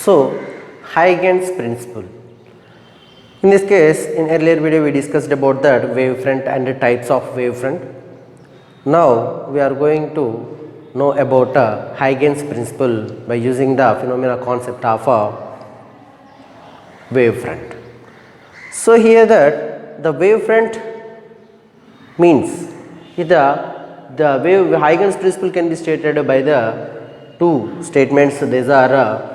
So Huygens principle. In this case, in earlier video we discussed about that wavefront and the types of wavefront. Now we are going to know about Huygens principle by using the phenomena concept of a wavefront. So here that the wavefront means the wave Huygens principle can be stated by the two statements. These are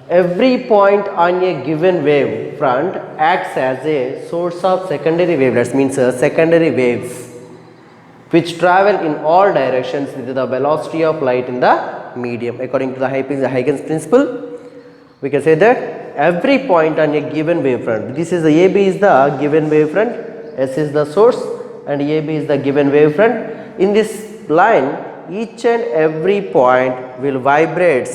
every point on a given wave front acts as a source of secondary wavelets, means secondary waves which travel in all directions with the velocity of light in the medium. According to the Huygens principle, we can say that every point on a given wavefront, this is the AB is the given wavefront, S is the source and AB is the given wavefront. In this line, each and every point will vibrate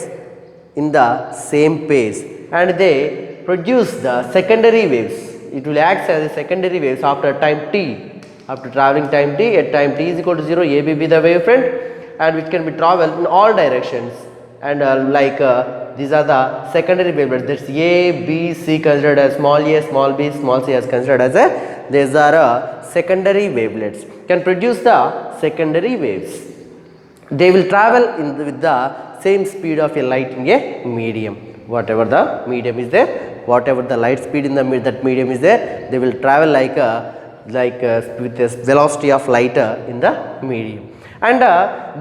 in the same pace and they produce the secondary waves. It will act as a secondary waves after time t, after travelling time t. At time t is equal to 0, AB be the wavefront and which can be travelled in all directions, and these are the secondary wavelets. That's A, B, C considered as small a, small b, small c as considered as a, these are secondary wavelets, can produce the secondary waves. They will travel with the same speed of a light in a medium. Whatever the medium is there, whatever the light speed in that medium is there, they will travel with the velocity of light in the medium. And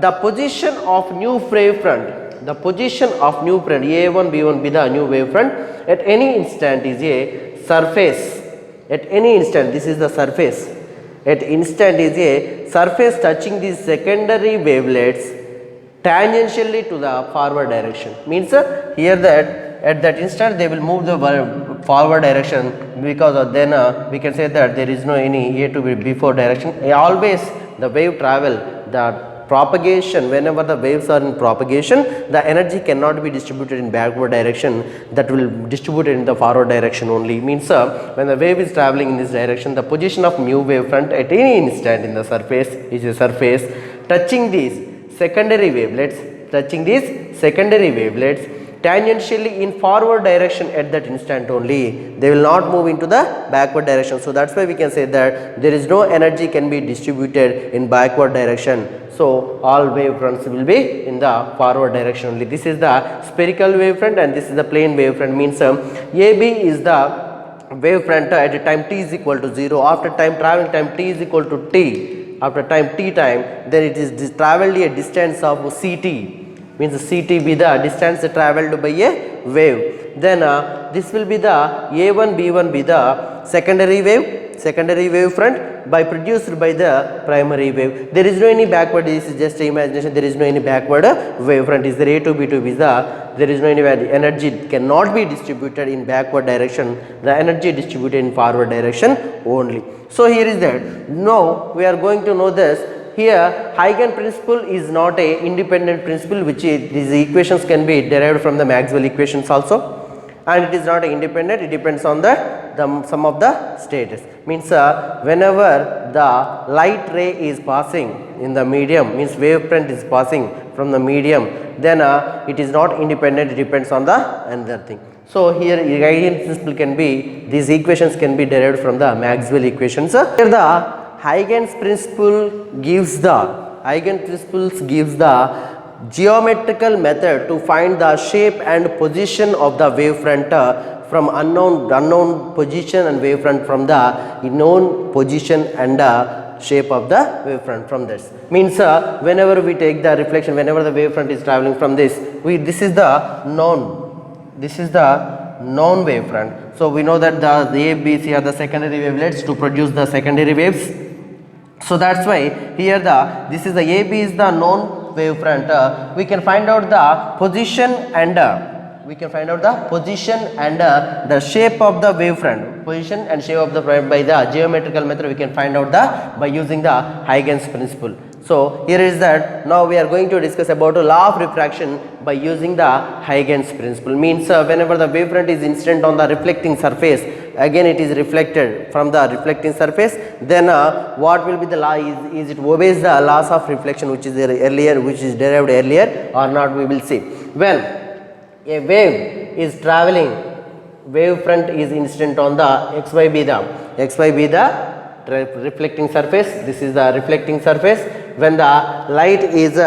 the position of new wavefront, the position of new wavefront A1, B1 be the new wavefront at any instant is a surface. At any instant, this is the surface. At instant is a surface touching these secondary wavelets tangentially to the forward direction. Means here that at that instant they will move the forward direction, because of then we can say that there is no any A to B before direction. Always the wave travel, the propagation, whenever the waves are in propagation, the energy cannot be distributed in backward direction, that will distribute it in the forward direction only. Means when the wave is traveling in this direction, the position of new wavefront at any instant in the surface is a surface touching these secondary wavelets, tangentially in forward direction at that instant only. They will not move into the backward direction. So that's why we can say that there is no energy can be distributed in backward direction. So all wavefronts will be in the forward direction only. This is the spherical wavefront and this is the plane wavefront. Means AB is the wavefront at a time t is equal to 0. After time traveling time t is equal to t, after time t time, then it is travelled a distance of ct, means ct be the distance travelled by a wave. Then this will be the A1, B1 be the secondary wavefront by produced by the primary wave. There is no any backward, this is just imagination, there is no any backward wavefront. Is there A to B to B is there is no any energy cannot be distributed in backward direction, the energy distributed in forward direction only. So here is that. Now we are going to know this. Here Huygens principle is not a independent principle, which these equations can be derived from the Maxwell equations also, and it is not independent, it depends on the sum of the states. Means whenever the light ray is passing in the medium, means wavefront is passing from the medium, then it is not independent, it depends on the another thing. So here Huygens principle can be, these equations can be derived from the Maxwell equations. Here the Huygens principle gives the geometrical method to find the shape and position of the wavefront from unknown position, and wavefront from the known position and shape of the wavefront from this. Means whenever we take the reflection, whenever the wavefront is traveling from this, this is the known wavefront. So we know that the A, B, C are the secondary wavelets to produce the secondary waves. So that's why here this is the AB is the known wavefront. We can find out the position and the shape of the wavefront. Position and shape of the wavefront by the geometrical method we can find out by using the Huygens principle. So here is that. Now we are going to discuss about the law of refraction by using the Huygens principle. Means whenever the wavefront is incident on the reflecting surface, again it is reflected from the reflecting surface, then what will be the law? Is it obeys the laws of reflection which is derived earlier or not, we will see. When a wave is traveling, wave front is incident on the xy be the reflecting surface. This is the reflecting surface. When the light is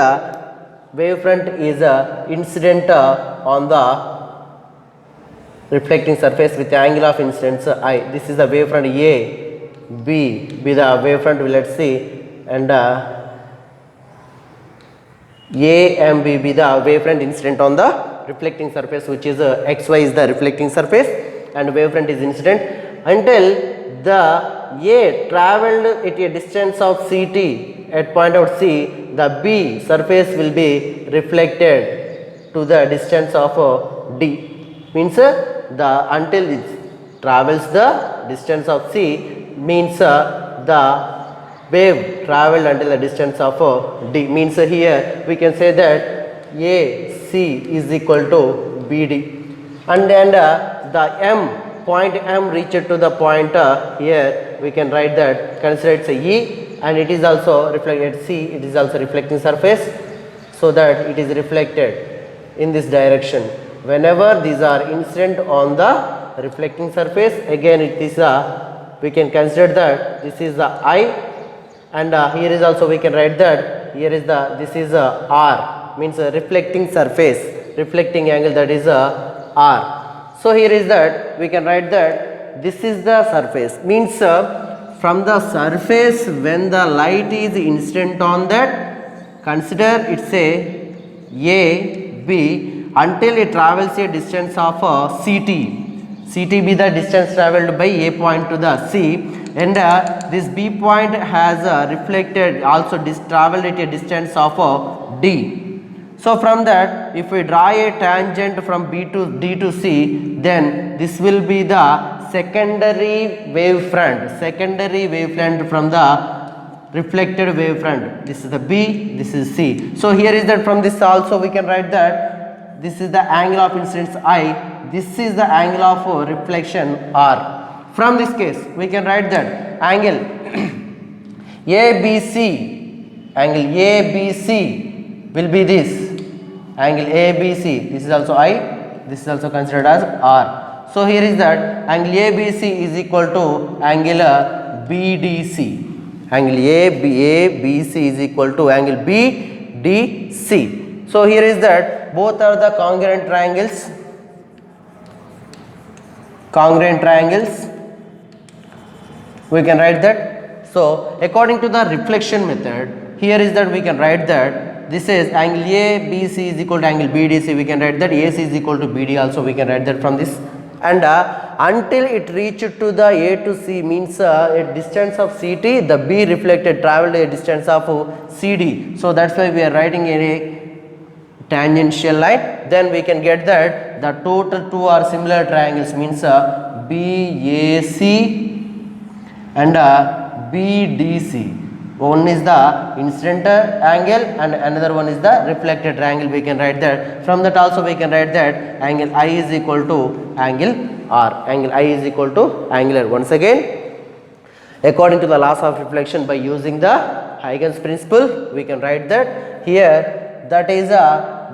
wave front is incident on the reflecting surface with the angle of incidence I. This is the wave front A, B be the wave front, let's see, and A and B be the wave front incident on the reflecting surface, which is xy is the reflecting surface and wave front is incident, until the A travelled at a distance of ct at point out C, the B surface will be reflected to the distance of D. Means the until it travels the distance of C, means the wave travelled until the distance of D. Means here we can say that AC is equal to BD, and then the M point M reached to the point here we can write that, consider it's a E, and it is also reflected C, it is also reflecting surface, so that it is reflected in this direction. Whenever these are incident on the reflecting surface, again it is we can consider that this is the I, and here is also we can write that here is the, this is R, means reflecting surface, reflecting angle, that is R. So here is that we can write that this is the surface, means from the surface when the light is incident on that, consider it's a B until it travels a distance of CT be the distance travelled by A point to the C, and this B point has reflected also travelled at a distance of D. So from that, if we draw a tangent from B to D to C, then this will be the secondary wave front from the reflected wave front. This is the B, this is C. So here is that from this also we can write that this is the angle of incidence I, this is the angle of reflection R. From this case we can write that angle ABC, angle ABC will be this, angle ABC, this is also I, this is also considered as R. So here is that angle ABC is equal to angle BDC, angle ABC is equal to angle BDC. So here is that both are the congruent triangles, we can write that. So according to the reflection method, here is that we can write that this is angle ABC is equal to angle BDC, we can write that AC is equal to BD also, we can write that from this, and until it reached to the A to C, means a distance of CT, the B reflected travelled a distance of CD. So that's why we are writing a tangential line. Then we can get that the total two are similar triangles, means BAC and BDC. One is the incident angle and another one is the reflected triangle, we can write that. From that also we can write that angle I is equal to angle R, angle I is equal to angle R. Once again, according to the laws of reflection, by using the Huygens principle, we can write that here, that is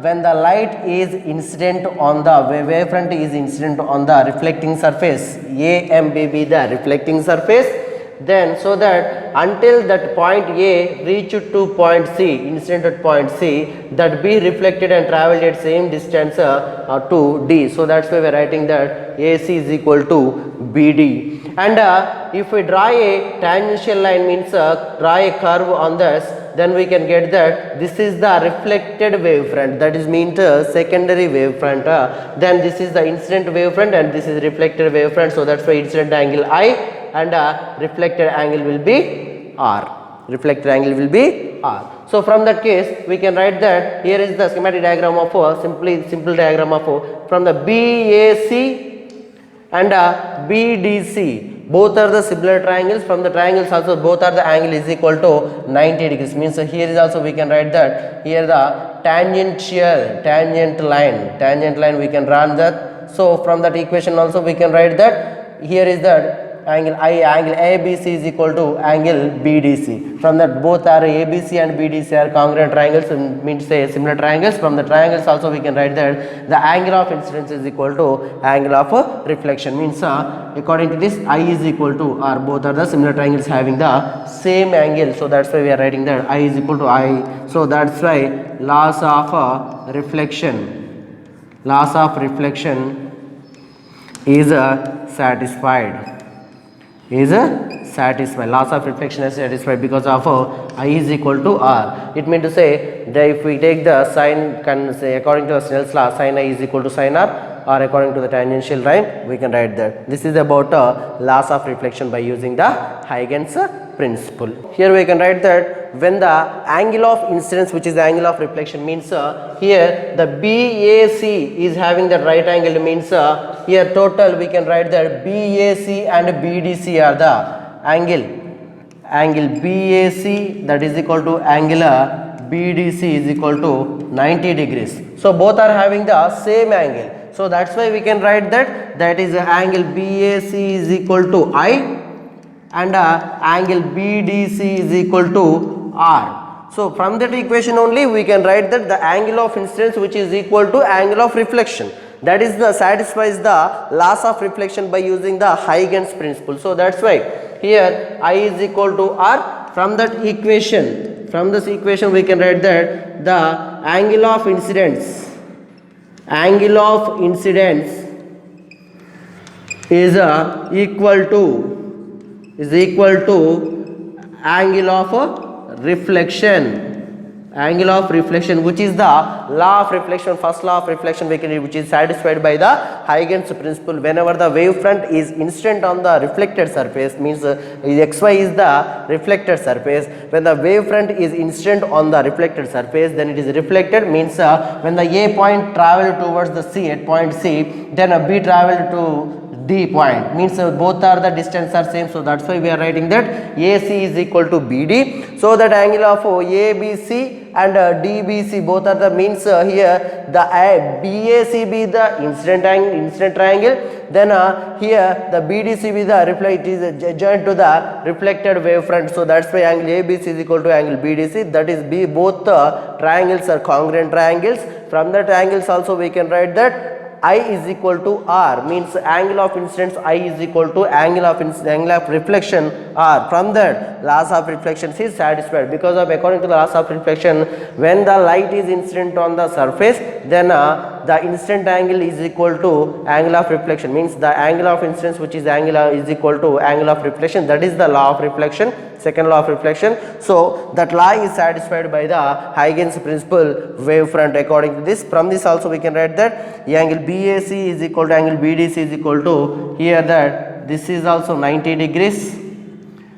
when the light is incident on the wavefront is incident on the reflecting surface, AMB be the reflecting surface, then so that until that point A reach to point C, incident at point C, that B reflected and travelled at same distance to D. So that's why we are writing that AC is equal to BD. And if we draw a tangential line, means draw a curve on this, then we can get that this is the reflected wavefront, that is means secondary wavefront. Then this is the incident wavefront and this is reflected wavefront. So that's why incident angle I and reflected angle will be R. Reflected angle will be R. So from that case, we can write that here is the schematic diagram of simple diagram of from the BAC and BDC. Both are the similar triangles. From the triangles also both are the angle is equal to 90 degrees. Means here is also we can write that here the tangent line we can run that. So from that equation also we can write that here is that angle ABC is equal to angle BDC. From that both are ABC and BDC are congruent triangles, means say similar triangles. From the triangles also we can write that the angle of incidence is equal to angle of reflection, means according to this I is equal to, or both are the similar triangles having the same angle. So that's why we are writing that I is equal to I. So that's why laws of reflection is satisfied. Laws of reflection is satisfied because of I is equal to R. It means to say that if we take the sine, can say according to Snell's law, sine I is equal to sine R, or according to the tangential line we can write that. This is about laws of reflection by using the Huygens principle. Here we can write that when the angle of incidence, which is the angle of reflection, means here the BAC is having the right angle, means here total we can write that BAC and BDC are the angle BAC, that is equal to angle BDC is equal to 90 degrees. So both are having the same angle. So that's why we can write that is angle BAC is equal to I, and angle BDC is equal to R. So from that equation only we can write that the angle of incidence, which is equal to angle of reflection, that is the satisfies the laws of reflection by using the Huygens principle. So that's why here I is equal to R. From that equation, from this equation we can write that the angle of incidence is equal to angle of reflection, which is the law of reflection, first law of reflection we can, which is satisfied by the Huygens principle. Whenever the wavefront is incident on the reflected surface, means xy is the reflected surface. When the wavefront is incident on the reflected surface, then it is reflected, means when the A point travel towards the C at point C, then B travel to D point, means both are the distance are same. So that's why we are writing that AC is equal to BD. So that angle of ABC and DBC both are the, means here the BAC be the incident triangle, then here the BDC be the it is adjoint to the reflected wavefront. So that's why angle ABC is equal to angle BDC, that is both triangles are congruent triangles. From that angles also we can write that I is equal to R, means angle of incidence I is equal to angle of reflection R. From that laws of reflection is satisfied, because of according to the laws of reflection, when the light is incident on the surface, then the incident angle is equal to angle of reflection, means the angle of incidence, which is angle is equal to angle of reflection, that is the law of reflection, second law of reflection. So that law is satisfied by the Huygens principle wavefront. According to this, from this also we can write that angle BAC is equal to angle BDC is equal to, here that this is also 90 degrees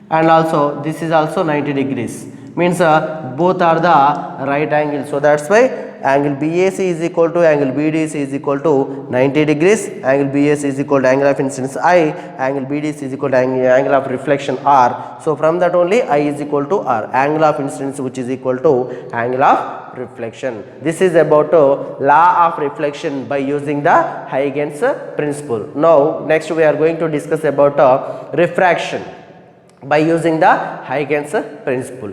and also this is also 90 degrees, means both are the right angle. So that's why angle BAC is equal to angle BDC is equal to 90 degrees, angle BAC is equal to angle of incidence I, angle BDC is equal to angle of reflection R. So from that only I is equal to R, angle of incidence which is equal to angle of reflection. This is about law of reflection by using the Huygens principle. Now next we are going to discuss about refraction by using the Huygens principle.